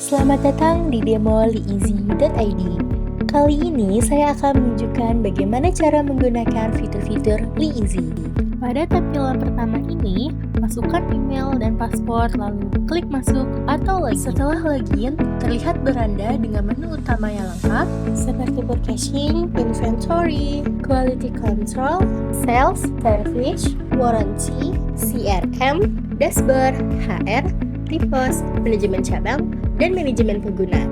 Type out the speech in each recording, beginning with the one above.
Selamat datang di demo Leeezy.id. Kali ini saya akan menunjukkan bagaimana cara menggunakan fitur-fitur Leeezy. Pada tampilan pertama ini, masukkan email dan paspor lalu klik masuk atau login. Setelah login, terlihat beranda dengan menu utama yang lengkap seperti purchasing, inventory, quality control, sales, service, warranty, CRM, dashboard, HR, repost, manajemen cabang, dan manajemen pengguna.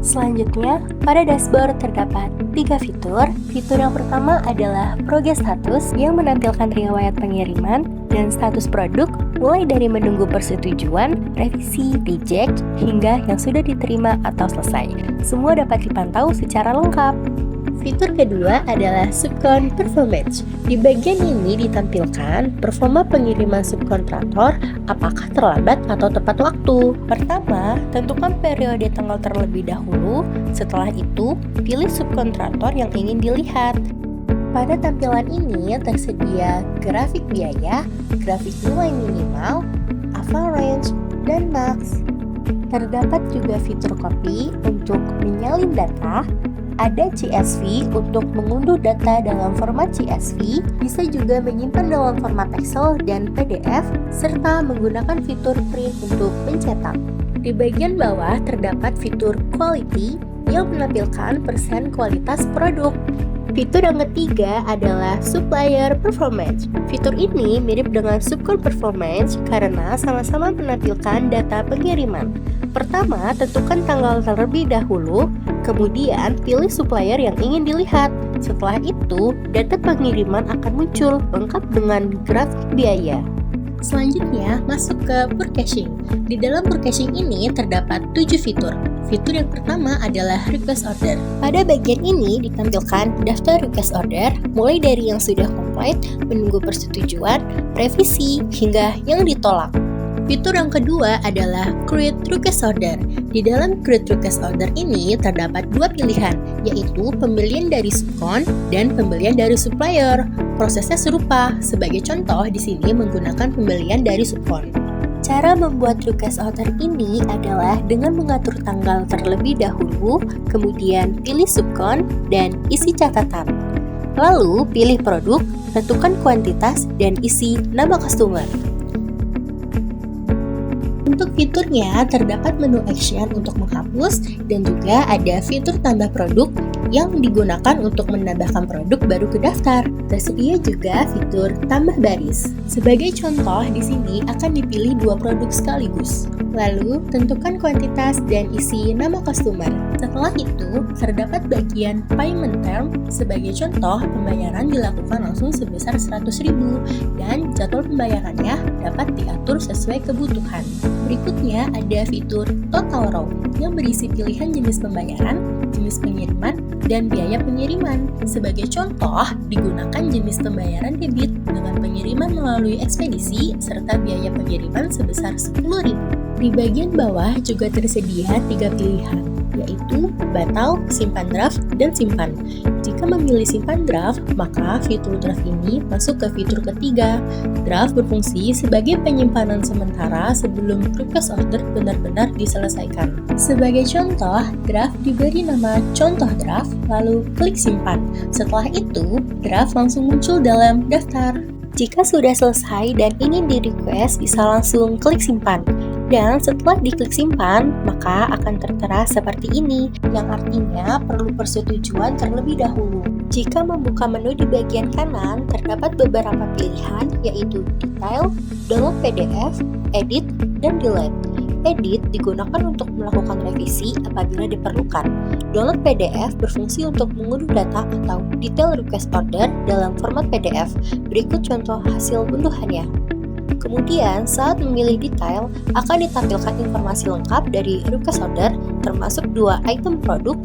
Selanjutnya, pada dashboard terdapat 3 fitur. Fitur yang pertama adalah progress status yang menampilkan riwayat pengiriman dan status produk mulai dari menunggu persetujuan, revisi, reject, hingga yang sudah diterima atau selesai. Semua dapat dipantau secara lengkap. Fitur kedua adalah subkon performance. Di bagian ini ditampilkan performa pengiriman subkontraktor apakah terlambat atau tepat waktu. Pertama, tentukan periode tanggal terlebih dahulu. Setelah itu, pilih subkontraktor yang ingin dilihat. Pada tampilan ini tersedia grafik biaya, grafik nilai minimal, average, dan max. Terdapat juga fitur copy untuk menyalin data. Ada CSV untuk mengunduh data dalam format CSV, bisa juga menyimpan dalam format Excel dan PDF, serta menggunakan fitur print untuk mencetak. Di bagian bawah terdapat fitur quality yang menampilkan persen kualitas produk. Fitur yang ketiga adalah supplier performance. Fitur ini mirip dengan subkon performance karena sama-sama menampilkan data pengiriman. Pertama, tentukan tanggal terlebih dahulu, kemudian pilih supplier yang ingin dilihat. Setelah itu, data pengiriman akan muncul lengkap dengan grafik biaya. Selanjutnya, masuk ke purchasing. Di dalam purchasing ini terdapat 7 fitur. Fitur yang pertama adalah request order. Pada bagian ini ditampilkan daftar request order, mulai dari yang sudah komplit, menunggu persetujuan, revisi, hingga yang ditolak. Fitur yang kedua adalah create request order. Di dalam create request order ini terdapat 2 pilihan, yaitu pembelian dari subkon dan pembelian dari supplier. Prosesnya serupa. Sebagai contoh, di sini menggunakan pembelian dari subkon. Cara membuat request order ini adalah dengan mengatur tanggal terlebih dahulu, kemudian pilih subkon dan isi catatan. Lalu pilih produk, tentukan kuantitas, dan isi nama customer. Untuk fiturnya, terdapat menu action untuk menghapus dan juga ada fitur tambah produk yang digunakan untuk menambahkan produk baru ke daftar. Tersedia juga fitur tambah baris. Sebagai contoh, di sini akan dipilih 2 produk sekaligus. Lalu, tentukan kuantitas dan isi nama customer. Setelah itu, terdapat bagian payment term. Sebagai contoh, pembayaran dilakukan langsung sebesar 100.000 dan jadwal pembayarannya dapat diatur sesuai kebutuhan. Berikutnya ada fitur Total Raw yang berisi pilihan jenis pembayaran, jenis pengiriman, dan biaya pengiriman. Sebagai contoh, digunakan jenis pembayaran debit dengan pengiriman melalui ekspedisi serta biaya pengiriman sebesar 10.000. Di bagian bawah juga tersedia 3 pilihan, yaitu batal, simpan draft, dan simpan. Jika memilih simpan draft, maka fitur draft ini masuk ke fitur ketiga. Draft berfungsi sebagai penyimpanan sementara sebelum request order benar-benar diselesaikan. Sebagai contoh, draft diberi nama contoh draft, lalu klik simpan. Setelah itu, draft langsung muncul dalam daftar. Jika sudah selesai dan ingin di-request, bisa langsung klik simpan. Dan setelah diklik simpan, maka akan tertera seperti ini, yang artinya perlu persetujuan terlebih dahulu. Jika membuka menu di bagian kanan, terdapat beberapa pilihan, yaitu detail, download PDF, edit, dan delete. Edit digunakan untuk melakukan revisi apabila diperlukan. Download PDF berfungsi untuk mengunduh data atau detail request order dalam format PDF. Berikut contoh hasil unduhannya. Kemudian, saat memilih detail, akan ditampilkan informasi lengkap dari request order, termasuk 2 item produk,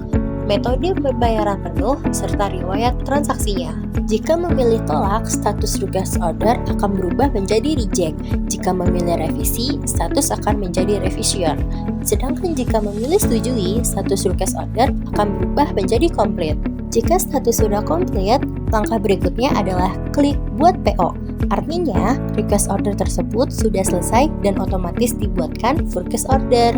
metode pembayaran penuh, serta riwayat transaksinya. Jika memilih tolak, status request order akan berubah menjadi reject. Jika memilih revisi, status akan menjadi revision. Sedangkan jika memilih setujui, status request order akan berubah menjadi complete. Jika status sudah komplit, langkah berikutnya adalah klik buat PO. Artinya, request order tersebut sudah selesai dan otomatis dibuatkan purchase order.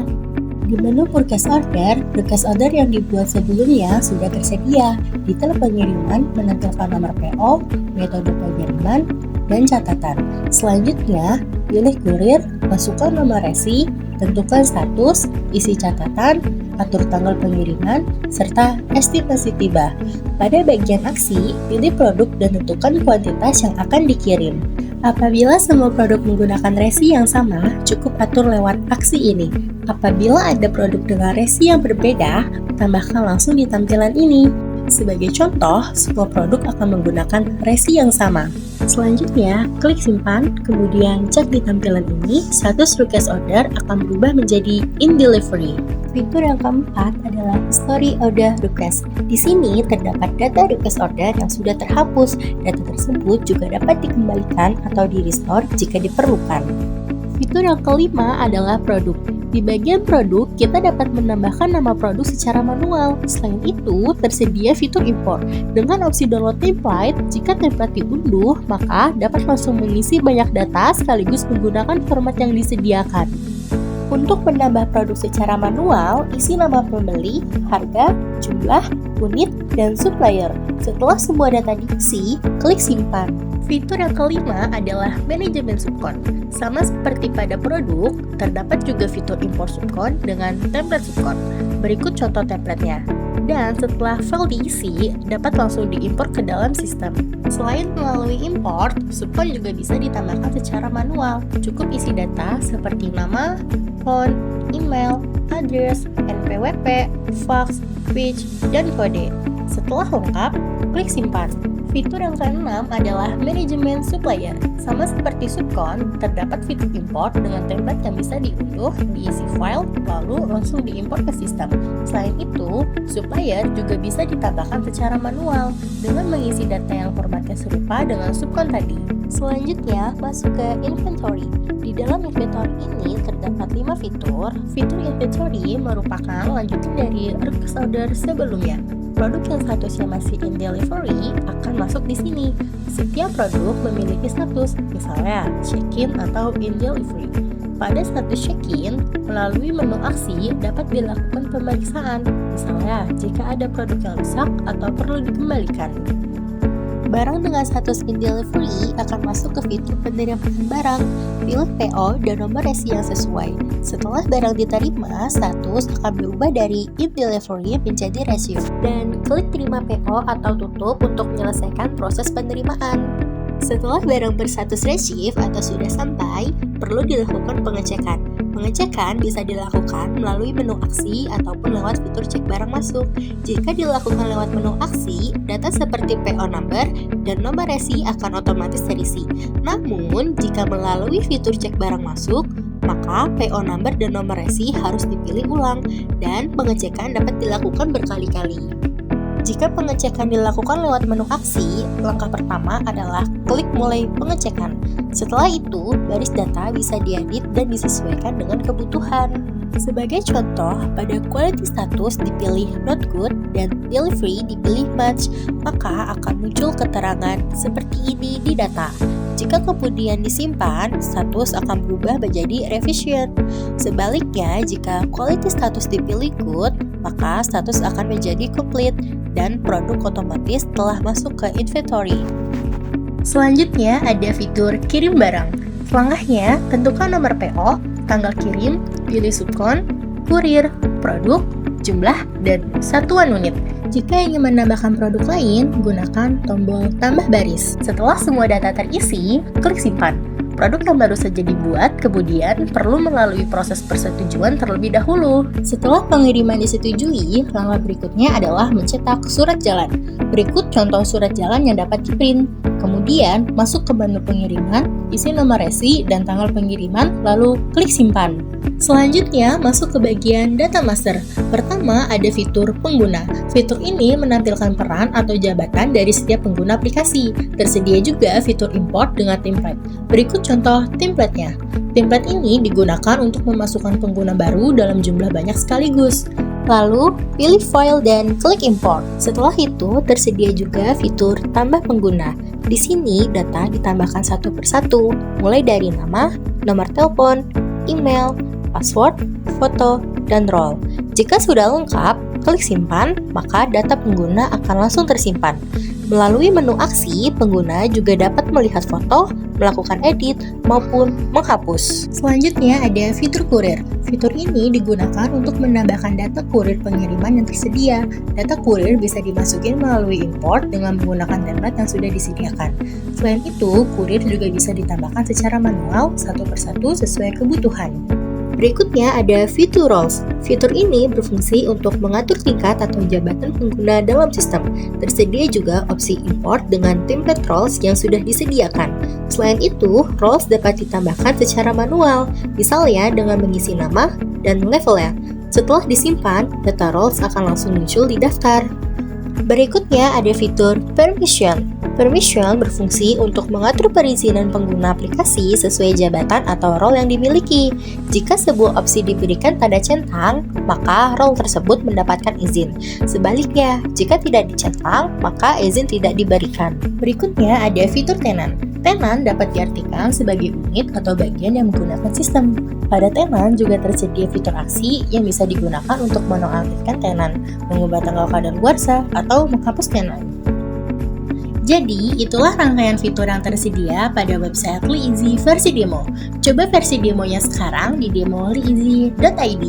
Di menu Purchase order yang dibuat sebelumnya sudah tersedia. Detail pengiriman menampilkan nomor PO, metode pengiriman, dan catatan. Selanjutnya, pilih kurir, masukkan nomor resi, tentukan status, isi catatan, atur tanggal pengiriman, serta estimasi tiba. Pada bagian aksi, pilih produk dan tentukan kuantitas yang akan dikirim. Apabila semua produk menggunakan resi yang sama, cukup atur lewat aksi ini. Apabila ada produk dengan resi yang berbeda, tambahkan langsung di tampilan ini. Sebagai contoh, semua produk akan menggunakan resi yang sama. Selanjutnya, klik simpan, kemudian cek di tampilan ini, status request order akan berubah menjadi in delivery. Fitur yang keempat adalah History Order Request. Di sini terdapat data request order yang sudah terhapus. Data tersebut juga dapat dikembalikan atau di-restore jika diperlukan. Fitur yang kelima adalah produk. Di bagian produk, kita dapat menambahkan nama produk secara manual. Selain itu, tersedia fitur import. Dengan opsi download template, jika template diunduh, maka dapat langsung mengisi banyak data sekaligus menggunakan format yang disediakan. Untuk menambah produk secara manual, isi nama pembeli, harga, jumlah, unit, dan supplier. Setelah semua data diisi, klik simpan. Fitur yang kelima adalah manajemen subkon. Sama seperti pada produk, terdapat juga fitur import subkon dengan template subkon. Berikut contoh templatenya. Dan setelah file diisi, dapat langsung diimport ke dalam sistem. Selain melalui import, subkon juga bisa ditambahkan secara manual. Cukup isi data seperti nama, phone, email, address, NPWP, fax, pitch, dan kode. Setelah lengkap, klik simpan. Fitur yang keenam adalah manajemen supplier. Sama seperti subkon, terdapat fitur import dengan template yang bisa diunduh, diisi file, lalu langsung diimport ke sistem. Selain itu, supplier juga bisa ditambahkan secara manual dengan mengisi data yang formatnya serupa dengan subkon tadi. Selanjutnya, masuk ke inventory. Di dalam inventory ini terdapat 5 fitur. Fitur inventory merupakan lanjutan dari request order sebelumnya. Produk yang statusnya masih in delivery akan masuk di sini. Setiap produk memiliki status, misalnya check-in atau in delivery. Pada status check-in, melalui menu aksi dapat dilakukan pemeriksaan, misalnya jika ada produk yang rusak atau perlu dikembalikan. Barang dengan status in delivery akan masuk ke fitur penerimaan barang. Pilih PO dan nomor resi yang sesuai. Setelah barang diterima, status akan berubah dari in delivery menjadi receive. Dan klik terima PO atau tutup untuk menyelesaikan proses penerimaan. Setelah barang berstatus receive atau sudah sampai, perlu dilakukan pengecekan. Pengecekan bisa dilakukan melalui menu aksi ataupun lewat fitur cek barang masuk. Jika dilakukan lewat menu aksi, data seperti PO number dan nomor resi akan otomatis terisi. Namun, jika melalui fitur cek barang masuk, maka PO number dan nomor resi harus dipilih ulang dan pengecekan dapat dilakukan berkali-kali. Jika pengecekan dilakukan lewat menu aksi, langkah pertama adalah klik mulai pengecekan. Setelah itu, baris data bisa diedit dan disesuaikan dengan kebutuhan. Sebagai contoh, pada quality status dipilih not good dan delivery dipilih match, maka akan muncul keterangan seperti ini di data. Jika kemudian disimpan, status akan berubah menjadi revision. Sebaliknya, jika quality status dipilih good, maka status akan menjadi complete dan produk otomatis telah masuk ke inventory. Selanjutnya ada fitur kirim barang. Langkahnya, tentukan nomor PO, tanggal kirim, pilih subkon, kurir, produk, jumlah, dan satuan unit. Jika ingin menambahkan produk lain, gunakan tombol tambah baris. Setelah semua data terisi, klik simpan. Produk yang baru saja dibuat kemudian perlu melalui proses persetujuan terlebih dahulu. Setelah pengiriman disetujui, langkah berikutnya adalah mencetak surat jalan. Berikut contoh surat jalan yang dapat di-print. Kemudian, masuk ke menu pengiriman, isi nomor resi dan tanggal pengiriman, lalu klik simpan. Selanjutnya, masuk ke bagian data master. Pertama, ada fitur pengguna. Fitur ini menampilkan peran atau jabatan dari setiap pengguna aplikasi. Tersedia juga fitur import dengan template. Berikut contoh template-nya. Template ini digunakan untuk memasukkan pengguna baru dalam jumlah banyak sekaligus. Lalu, pilih file dan klik import. Setelah itu, tersedia juga fitur tambah pengguna. Di sini, data ditambahkan satu persatu, mulai dari nama, nomor telepon, email, password, foto, dan role. Jika sudah lengkap, klik simpan, maka data pengguna akan langsung tersimpan. Melalui menu aksi, pengguna juga dapat melihat foto, melakukan edit, maupun menghapus. Selanjutnya ada fitur kurir. Fitur ini digunakan untuk menambahkan data kurir pengiriman yang tersedia. Data kurir bisa dimasukin melalui import dengan menggunakan template yang sudah disediakan. Selain itu, kurir juga bisa ditambahkan secara manual satu persatu sesuai kebutuhan. Berikutnya ada fitur roles. Fitur ini berfungsi untuk mengatur tingkat atau jabatan pengguna dalam sistem. Tersedia juga opsi import dengan template roles yang sudah disediakan. Selain itu, roles dapat ditambahkan secara manual, misalnya dengan mengisi nama dan levelnya. Setelah disimpan, data roles akan langsung muncul di daftar. Berikutnya ada fitur permission. Permission berfungsi untuk mengatur perizinan pengguna aplikasi sesuai jabatan atau role yang dimiliki. Jika sebuah opsi diberikan tanda centang, maka role tersebut mendapatkan izin. Sebaliknya, jika tidak dicentang, maka izin tidak diberikan. Berikutnya ada fitur tenant. Tenant dapat diartikan sebagai unit atau bagian yang menggunakan sistem. Pada tenant juga tersedia fitur aksi yang bisa digunakan untuk menonaktifkan tenant, mengubah tanggal kadaluarsa, atau menghapus tenant. Jadi, itulah rangkaian fitur yang tersedia pada website LiEasy versi demo. Coba versi demonya sekarang di demo lieasy.id.